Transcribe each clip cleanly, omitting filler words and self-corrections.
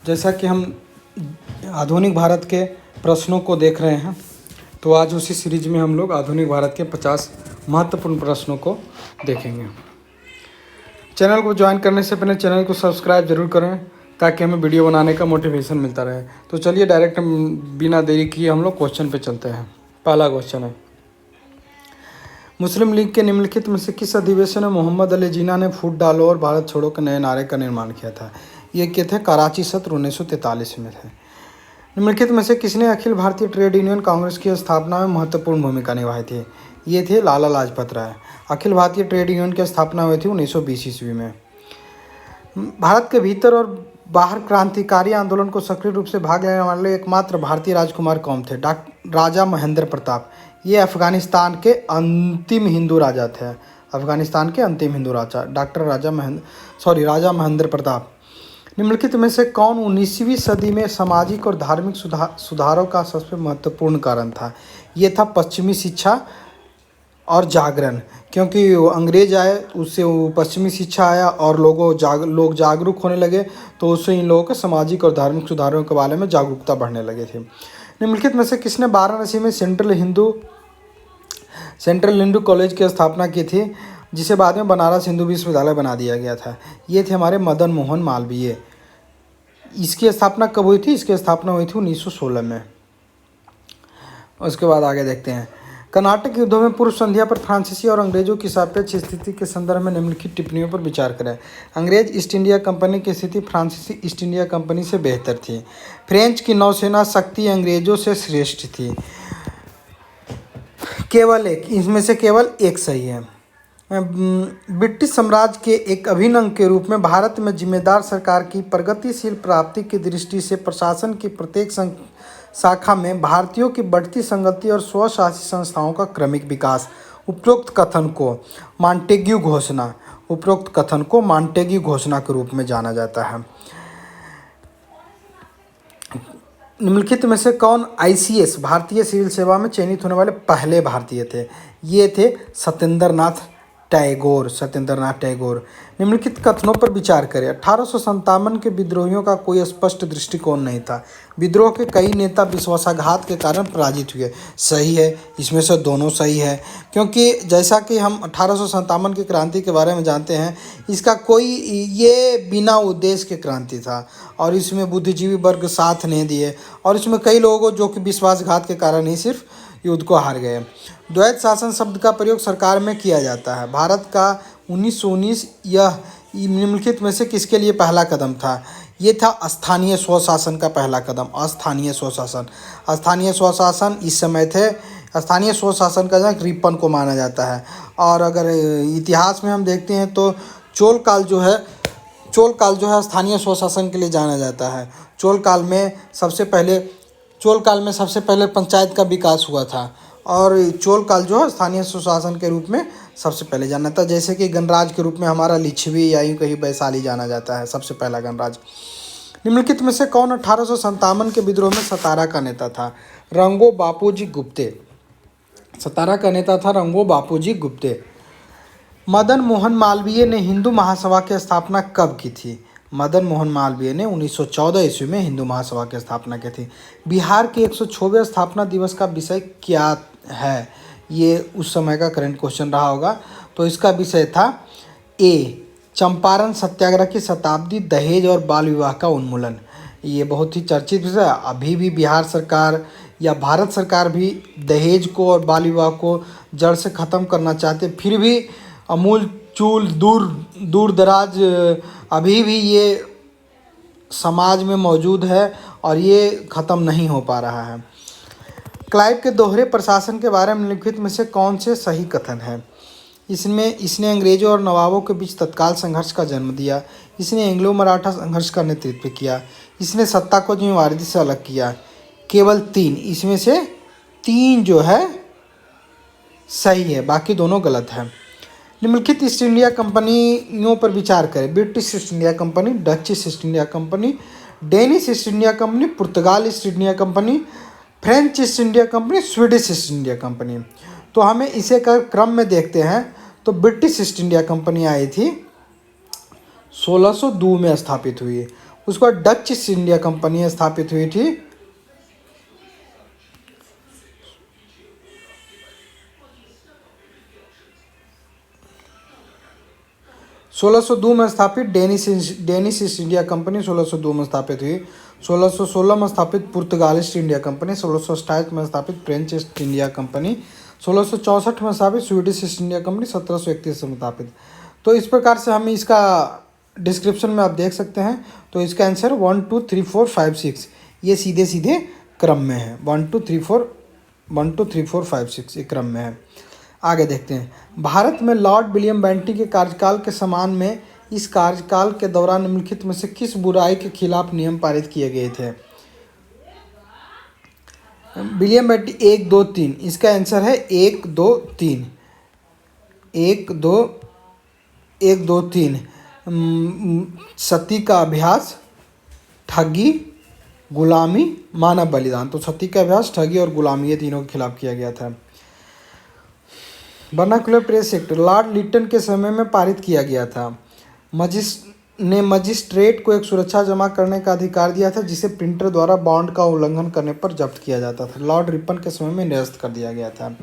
जैसा कि हम आधुनिक भारत के प्रश्नों को देख रहे हैं, तो आज उसी सीरीज में हम लोग आधुनिक भारत के 50 महत्वपूर्ण प्रश्नों को देखेंगे। चैनल को ज्वाइन करने से पहले चैनल को सब्सक्राइब जरूर करें ताकि हमें वीडियो बनाने का मोटिवेशन मिलता रहे। तो चलिए डायरेक्ट बिना देरी किए हम लोग क्वेश्चन पे चलते हैं। पहला क्वेश्चन है, मुस्लिम लीग के निम्नलिखित में से किस अधिवेशन में मोहम्मद अली जिन्ना ने फूट डालो और भारत छोड़ो के नए नारे का निर्माण किया था? ये क्या थे? कराची सत्र 1943 में थे। निम्नलिखित में से किसने अखिल भारतीय ट्रेड यूनियन कांग्रेस की स्थापना में महत्वपूर्ण भूमिका निभाई थी? ये थे लाला लाजपत राय। अखिल भारतीय ट्रेड यूनियन की स्थापना हुई थी 1920 ईस्वी में। भारत के भीतर और बाहर क्रांतिकारी आंदोलन को सक्रिय रूप से भाग लेने वाले एकमात्र भारतीय राजकुमार कौन थे? राजा महेंद्र प्रताप। ये अफगानिस्तान के अंतिम हिंदू राजा थे। अफगानिस्तान के अंतिम हिंदू राजा राजा महेंद्र प्रताप। निम्नलिखित में से कौन 19वीं सदी में सामाजिक और धार्मिक सुधारों का सबसे महत्वपूर्ण कारण था? ये था पश्चिमी शिक्षा और जागरण। क्योंकि अंग्रेज आए, उससे पश्चिमी शिक्षा आया और लोग जागरूक होने लगे, तो उससे इन लोगों के सामाजिक और धार्मिक सुधारों के बारे में जागरूकता बढ़ने लगे थे। निम्नलिखित में से किसने वाराणसी में सेंट्रल हिंदू कॉलेज की स्थापना की थी, जिसे बाद में बनारस हिंदू विश्वविद्यालय बना दिया गया था? ये थे हमारे मदन मोहन मालवीय। इसकी स्थापना कब हुई थी? इसकी स्थापना हुई थी 1916 में। उसके बाद आगे देखते हैं, कर्नाटक युद्धों में पूर्व संध्या पर फ्रांसीसी और अंग्रेजों की सापेक्ष स्थिति के संदर्भ में निम्नलिखित टिप्पणियों पर विचार करें। अंग्रेज ईस्ट इंडिया कंपनी की स्थिति फ्रांसीसी ईस्ट इंडिया कंपनी से बेहतर थी। फ्रेंच की नौसेना शक्ति अंग्रेजों से श्रेष्ठ थी। केवल एक, इसमें से केवल एक सही है। ब्रिटिश साम्राज्य के एक अभिन्न अंग के रूप में भारत में जिम्मेदार सरकार की प्रगतिशील प्राप्ति की दृष्टि से प्रशासन की प्रत्येक शाखा में भारतीयों की बढ़ती संगति और स्वशासी संस्थाओं का क्रमिक विकास। उपरोक्त कथन को मांटेग्यू घोषणा के रूप में जाना जाता है। निम्नलिखित में से कौन ICS भारतीय सिविल सेवा में चयनित होने वाले पहले भारतीय थे? ये थे सत्येंद्र नाथ टैगोर। निम्नलिखित कथनों पर विचार करें। 1857 के विद्रोहियों का कोई स्पष्ट दृष्टिकोण नहीं था। विद्रोह के कई नेता विश्वासघात के कारण पराजित हुए। सही है, इसमें से दोनों सही है, क्योंकि जैसा कि हम 1857 की क्रांति के बारे में जानते हैं, इसका ये बिना उद्देश्य के क्रांति था और इसमें बुद्धिजीवी वर्ग साथ नहीं दिए और इसमें कई लोगों जो कि विश्वासघात के कारण ही सिर्फ युद्ध को हार गए। द्वैत शासन शब्द का प्रयोग सरकार में किया जाता है। भारत का 1919 यह निम्नलिखित में से किसके लिए पहला कदम था? ये था स्थानीय स्वशासन का पहला कदम। स्थानीय स्वशासन इस समय थे। स्थानीय स्वशासन का जनक रिपन को माना जाता है। और अगर इतिहास में हम देखते हैं तो चोल काल जो है स्थानीय स्वशासन के लिए जाना जाता है। चोल काल में सबसे पहले पंचायत का विकास हुआ था और चोल काल जो है स्थानीय स्वशासन के रूप में सबसे पहले जाना था। जैसे कि गणराज के रूप में हमारा लिच्छवी या यूँ कहीं वैशाली जाना जाता है, सबसे पहला गणराज। निम्नलिखित में से कौन 1857 के विद्रोह में सतारा का नेता था? रंगो बापूजी गुप्ते। सतारा का नेता था रंगो बापूजी गुप्ते। मदन मोहन मालवीय ने हिंदू महासभा की स्थापना कब की थी? मदन मोहन मालवीय ने 1914 ईस्वी में हिंदू महासभा की स्थापना की थी। बिहार के 106वें स्थापना दिवस का विषय क्या है? ये उस समय का करंट क्वेश्चन रहा होगा। तो इसका विषय था ए, चंपारण सत्याग्रह की शताब्दी, दहेज और बाल विवाह का उन्मूलन। ये बहुत ही चर्चित विषय है। अभी भी बिहार सरकार या भारत सरकार भी दहेज को और बाल विवाह को जड़ से ख़त्म करना चाहते, फिर भी अमूल चूल दूर दराज अभी भी ये समाज में मौजूद है और ये ख़त्म नहीं हो पा रहा है। क्लाइव के दोहरे प्रशासन के बारे में निम्नलिखित में से कौन से सही कथन है? इसने अंग्रेजों और नवाबों के बीच तत्काल संघर्ष का जन्म दिया। इसने एंग्लो मराठा संघर्ष का नेतृत्व किया। इसने सत्ता को जिम्मेवारी से अलग किया। केवल 3, इसमें से 3 जो है सही है, बाकी दोनों गलत है। निम्नलिखित ईस्ट इंडिया कंपनियों पर विचार करें। British East India company, Dutch East India company, Danish East India company, पुर्तगाल East India company, French East India company, Swedish East India company. तो हमें इसे क्रम में देखते हैं तो ब्रिटिश ईस्ट इंडिया कंपनी आई थी 1602 में स्थापित हुई। उसके बाद डच ईस्ट इंडिया कंपनी स्थापित हुई थी। 1602 में स्थापित डेनिश ईस्ट इंडिया कंपनी 1602 में स्थापित हुई। 1616 में स्थापित पुर्तगाल ईस्ट इंडिया कंपनी। 1627 में स्थापित फ्रेंच ईस्ट इंडिया कंपनी। 1664 में स्थापित स्वीडिश ईस्ट इंडिया कंपनी। 1731 में स्थापित। तो इस प्रकार से हम इसका डिस्क्रिप्शन में आप देख सकते हैं। तो इसका आंसर 1 2 3 4 5 6 ये सीधे सीधे क्रम में है। 1 2 3 4 1 2 3 4 5 6 ये क्रम में है। आगे देखते हैं। भारत में लॉर्ड विलियम बेंटिक के कार्यकाल के समान में इस कार्यकाल के दौरान निम्नलिखित में से किस बुराई के खिलाफ नियम पारित किए गए थे? विलियम बेंटिक 1 2 3 इसका आंसर है 1 2 3 1 2 1 2 3 सती का अभ्यास, ठगी, गुलामी, मानव बलिदान। तो सती का अभ्यास, ठगी और गुलामी ये तीनों के खिलाफ किया गया था। Vernacular press act Lord Lytton के समय में पारित किया गया था। मजिस्ट्रेट को एक सुरक्षा जमा करने का अधिकार दिया था जिसे प्रिंटर द्वारा बॉन्ड का उल्लंघन करने पर जब्त किया जाता था। लॉर्ड रिपन के समय में निरस्त कर दिया गया था।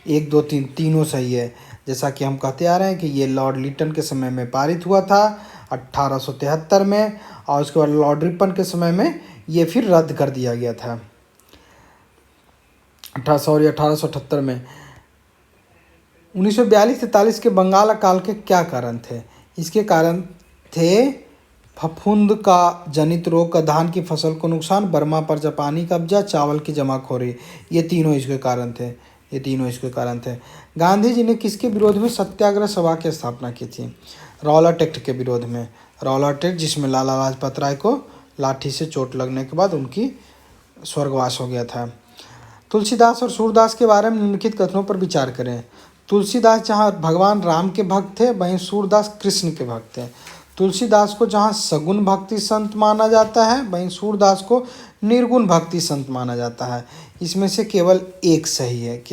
1 2 3 तीनों सही है। जैसा कि हम कहते आ रहे हैं कि ये लॉर्ड लिटन के समय में पारित हुआ था 1873 में, और उसके बाद लॉर्ड रिपन के समय में ये फिर रद्द कर दिया गया था 1878 में। 1942-43 के बंगाल अकाल के क्या कारण थे? इसके कारण थे फफूंद का जनित रोग, धान की फसल को नुकसान, बर्मा पर जापानी कब्जा, चावल की जमाखोरी। ये तीनों इसके कारण थे। गांधी जी ने किसके विरोध में सत्याग्रह सभा की स्थापना की थी? रौलट एक्ट के विरोध में। रौलट एक्ट जिसमें लाला लाजपत राय को लाठी से चोट लगने के बाद उनकी स्वर्गवास हो गया था। तुलसीदास और सूरदास के बारे में निम्नलिखित कथनों पर विचार करें। तुलसीदास जहाँ भगवान राम के भक्त थे वहीं सूरदास कृष्ण के भक्त थे। तुलसीदास को जहाँ सगुण भक्ति संत माना जाता है वहीं सूरदास को निर्गुण भक्ति संत माना जाता है। इसमें से केवल एक सही है।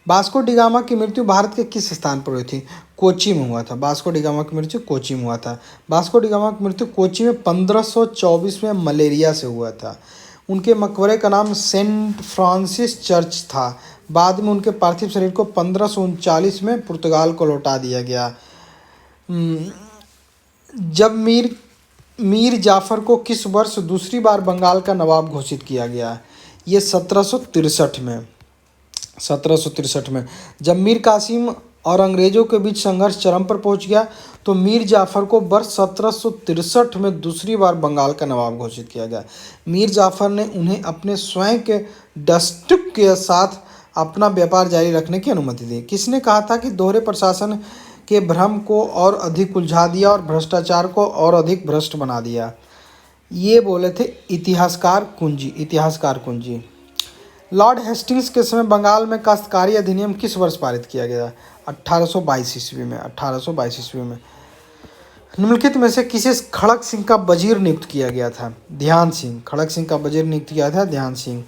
वास्को डी गामा की मृत्यु भारत के किस स्थान पर हुई थी? कोची में हुआ था। वास्को डी गामा की मृत्यु कोची में हुआ था। वास्को डी गामा की मृत्यु कोची में 1524 में मलेरिया से हुआ था। उनके मकबरे का नाम सेंट फ्रांसिस चर्च था। बाद में उनके पार्थिव शरीर को 1539 में पुर्तगाल को लौटा दिया गया। जब मीर जाफर को किस वर्ष दूसरी बार बंगाल का नवाब घोषित किया गया? ये 1763 में। जब मीर कासिम और अंग्रेज़ों के बीच संघर्ष चरम पर पहुंच गया तो मीर जाफ़र को वर्ष 1763 में दूसरी बार बंगाल का नवाब घोषित किया गया। मीर जाफ़र ने उन्हें अपने स्वयं के डस्टुक के साथ अपना व्यापार जारी रखने की अनुमति दी। किसने कहा था कि दोहरे प्रशासन के भ्रम को और अधिक उलझा दिया और भ्रष्टाचार को और अधिक भ्रष्ट बना दिया? ये बोले थे इतिहासकार कुंजी। लॉर्ड हेस्टिंग्स के समय बंगाल में काश्तकारी अधिनियम किस वर्ष पारित किया गया? 1822 ईस्वी में। निम्नलिखित में से किसे खड़क सिंह का वजीर नियुक्त किया गया था? ध्यान सिंह। खड़क सिंह का वजीर नियुक्त किया था ध्यान सिंह।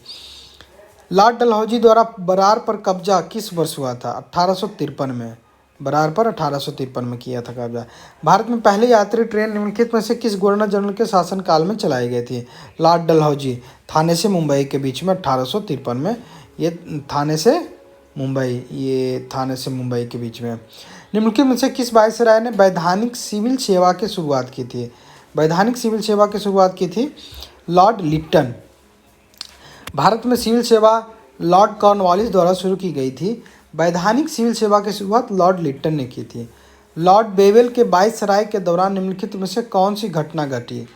लॉर्ड डलहौजी द्वारा बरार पर कब्जा किस वर्ष हुआ था? 1853 में। बरार पर 1853 में किया था कब्जा। भारत में पहली यात्री ट्रेन निम्नलिखित में से किस गवर्नर जनरल के शासनकाल में चलाई गई थी? लॉर्ड डलहौजी। थाने से मुंबई के बीच में 1853 में। ये थाने से मुंबई के बीच में। निम्नलिखित में से किस वायसराय ने वैधानिक सिविल सेवा की शुरुआत की थी? वैधानिक सिविल सेवा की शुरुआत की थी लॉर्ड लिट्टन। भारत में सिविल सेवा लॉर्ड कॉर्नवालिस द्वारा शुरू की गई थी। वैधानिक सिविल सेवा की शुरुआत लॉर्ड लिट्टन ने की थी। लॉर्ड बेवेल के वायसराय के दौरान निम्नलिखित में से कौन सी घटना घटी?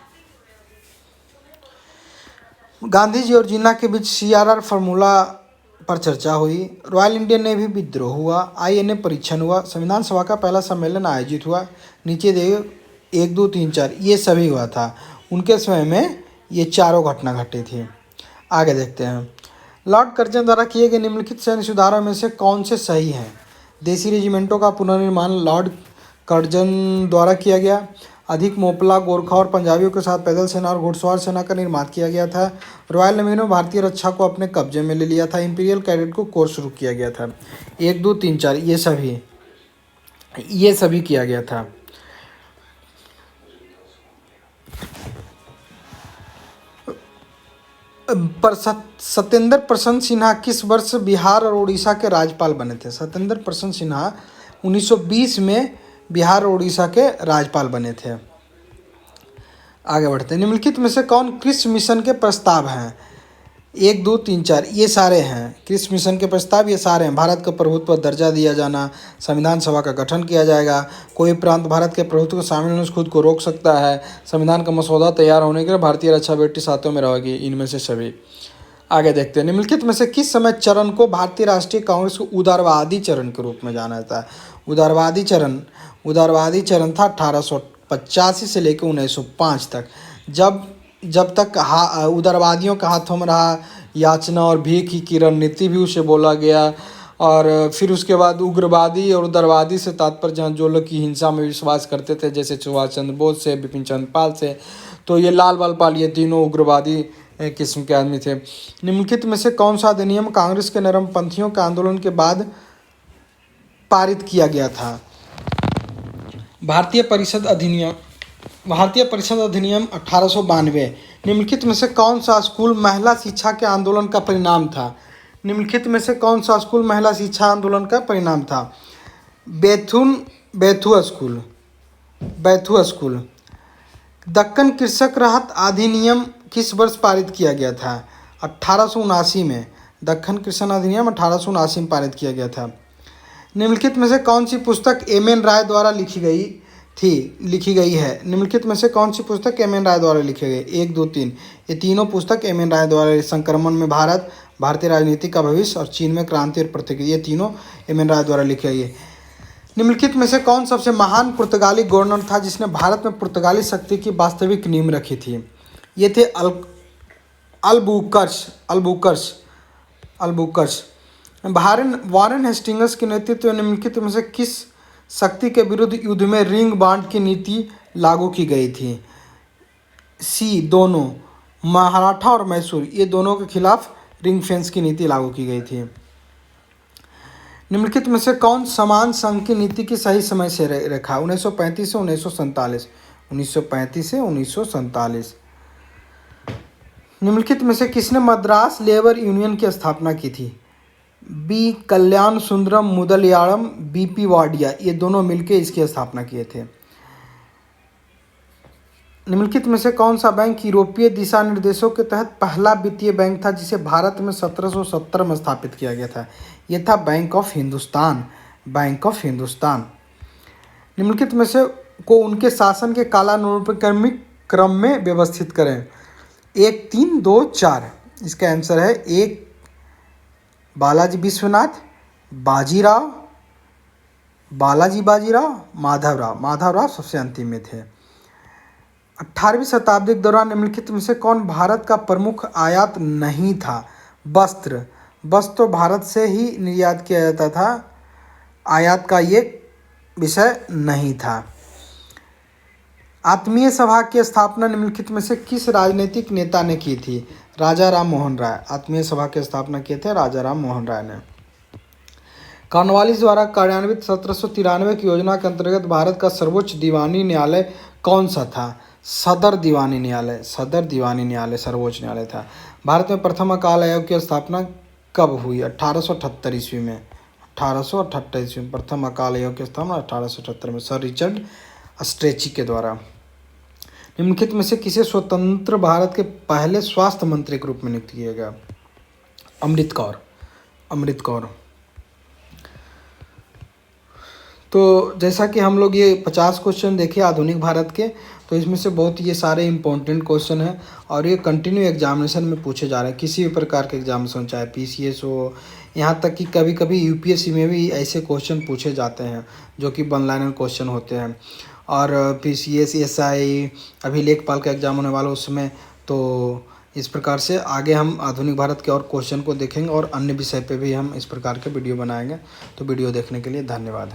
गांधी जी और जिन्ना के बीच CRR फार्मूला पर चर्चा हुई। रॉयल इंडियन नेवी विद्रोह हुआ। INA परीक्षण हुआ। संविधान सभा का पहला सम्मेलन आयोजित हुआ। नीचे देखिए 1 2 3 4 ये सभी हुआ था। उनके समय में ये चारों घटना घटी थी। आगे देखते हैं। लॉर्ड कर्जन द्वारा किए गए निम्नलिखित सैन्य सुधारों में से कौन से सही हैं? देसी रेजिमेंटों का पुनर्निर्माण लॉर्ड कर्जन द्वारा किया गया। अधिक मोपला, गोरखा और पंजाबियों के साथ पैदल सेना और घुड़सवार सेना का निर्माण किया गया था। रॉयल नेवी ने भारतीय रक्षा को अपने कब्जे में ले लिया था। इंपीरियल कैडेट को कोर्स शुरू किया गया था। 1 2 3 4 ये सभी किया गया था। सत्येंद्र प्रसन्न सिन्हा किस वर्ष बिहार और उड़ीसा के राज्यपाल बने थे? सत्येंद्र प्रसन्न सिन्हा 1920 में बिहार और उड़ीसा के राज्यपाल बने थे। आगे बढ़ते हैं। निम्नलिखित में से कौन क्रिस मिशन के प्रस्ताव हैं? 1, 2, 3, 4 ये सारे हैं क्रिस मिशन के प्रस्ताव। ये सारे हैं। भारत को प्रभुत्व दर्जा दिया जाना, संविधान सभा का गठन किया जाएगा, कोई प्रांत भारत के प्रभुत्व को शामिल होने से खुद को रोक सकता है, संविधान का मसौदा तैयार होने के लिए भारतीय रक्षा बेटी साथियों में रहेगी। इनमें से सभी। आगे देखते हैं। निम्नलिखित में से किस समय चरण को भारतीय राष्ट्रीय कांग्रेस को उदारवादी चरण के रूप में जाना जाता है? उदारवादी चरण था 1885 से लेकर 1905 तक, जब तक उदारवादियों का हाथों में रहा। याचना और भीख की रणनीति भी उसे बोला गया। और फिर उसके बाद उग्रवादी और उदारवादी से तात्पर्य जहाँ जो लोग की हिंसा में विश्वास करते थे, जैसे सुभाष चंद्र बोस से, बिपिन चंद्र पाल से, तो ये लाल बाल पाल ये तीनों उग्रवादी किस्म के आदमी थे। निम्नलिखित में से कौन सा अधिनियम कांग्रेस के नरमपंथियों के आंदोलन के बाद पारित किया गया था? भारतीय परिषद अधिनियम 1892। निम्नलिखित में से कौन सा स्कूल महिला शिक्षा के आंदोलन का परिणाम था? निम्नलिखित में से कौन सा स्कूल महिला शिक्षा आंदोलन का परिणाम था? बैथुआ स्कूल। दक्कन कृषक राहत अधिनियम किस वर्ष पारित किया गया था? 1879 में। दक्कन कृषक अधिनियम 1879 में पारित किया गया था। निम्नलिखित में से कौन सी पुस्तक एम.एन. राय द्वारा लिखी गई है? निम्नलिखित में से कौन सी पुस्तक एम.एन. राय द्वारा लिखी गई? 1, 2, 3 ये तीनों पुस्तक एम.एन. राय द्वारा। संक्रमण में भारत, भारतीय राजनीति का भविष्य और चीन में क्रांति और प्रतिक्रिया, ये तीनों एम.एन. राय द्वारा लिखी गई है। निम्नलिखित में से कौन सबसे महान पुर्तगाली गवर्नर था जिसने भारत में पुर्तगाली शक्ति की वास्तविक नींव रखी थी? ये थे अल्बुकर्स। वारेन हेस्टिंग्स के नेतृत्व में निम्नलिखित में से किस शक्ति के विरुद्ध युद्ध में रिंग बांड की नीति लागू की गई थी? सी दोनों, मराठा और मैसूर, ये दोनों के खिलाफ रिंग फेंस की नीति लागू की गई थी। निम्नलिखित में से कौन समान संघ की नीति की सही समय से रेखा? 1935 से 1947। 1935 से 1947। निम्नलिखित में से किसने मद्रास लेबर यूनियन की स्थापना की थी? बी कल्याण सुंदरम मुदलियारम, बीपी वाडिया, ये दोनों मिलकर इसकी स्थापना किए थे। निम्नलिखित में से कौन सा बैंक यूरोपीय दिशा निर्देशों के तहत पहला वित्तीय बैंक था जिसे भारत में 1770 में स्थापित किया गया था? यह था बैंक ऑफ हिंदुस्तान। निम्नलिखित में से को उनके शासन के कालानुक्रमिक क्रम में व्यवस्थित करें। 1, 3, 2, 4। इसका आंसर है 1 बालाजी विश्वनाथ, बाजीराव, माधवराव सबसे अंतिम में थे। 18वीं शताब्दी के दौरान निम्नलिखित में से कौन भारत का प्रमुख आयात नहीं था? वस्त्र तो भारत से ही निर्यात किया जाता था, आयात का ये विषय नहीं था। आत्मीय सभा की स्थापना निम्नलिखित में से किस राजनीतिक नेता ने की थी? राजा राम मोहन राय। आत्मीय सभा की स्थापना किए थे राजा राम मोहन राय ने। कॉर्नवालिस द्वारा कार्यान्वित 1793 की योजना के अंतर्गत भारत का सर्वोच्च दीवानी न्यायालय कौन सा था? सदर दीवानी न्यायालय सर्वोच्च न्यायालय था। भारत में प्रथम अकाल आयोग की स्थापना कब हुई? 1878 ईस्वी में। 1878 ईस्वी में प्रथम अकाल आयोग की स्थापना 1878 में सर रिचर्ड स्ट्रेची के द्वारा। निम्नलिखित में से किसे स्वतंत्र भारत के पहले स्वास्थ्य मंत्री के रूप में नियुक्त किया गया? अमृत कौर। तो जैसा कि हम लोग ये 50 क्वेश्चन देखे आधुनिक भारत के, तो इसमें से बहुत ये सारे इंपॉर्टेंट क्वेश्चन हैं और ये कंटिन्यू एग्जामिनेशन में पूछे जा रहे हैं। किसी भी प्रकार के एग्जामिनेशन, चाहे पीसीएस हो, यहाँ तक कि कभी कभी यूपीएससी में भी ऐसे क्वेश्चन पूछे जाते हैं जो कि वन लाइनर क्वेश्चन होते हैं। और पीसीएस, एसआई, अभी लेखपाल का एग्जाम होने वाला उसमें। तो इस प्रकार से आगे हम आधुनिक भारत के और क्वेश्चन को देखेंगे और अन्य विषय पे भी हम इस प्रकार के वीडियो बनाएंगे। तो वीडियो देखने के लिए धन्यवाद।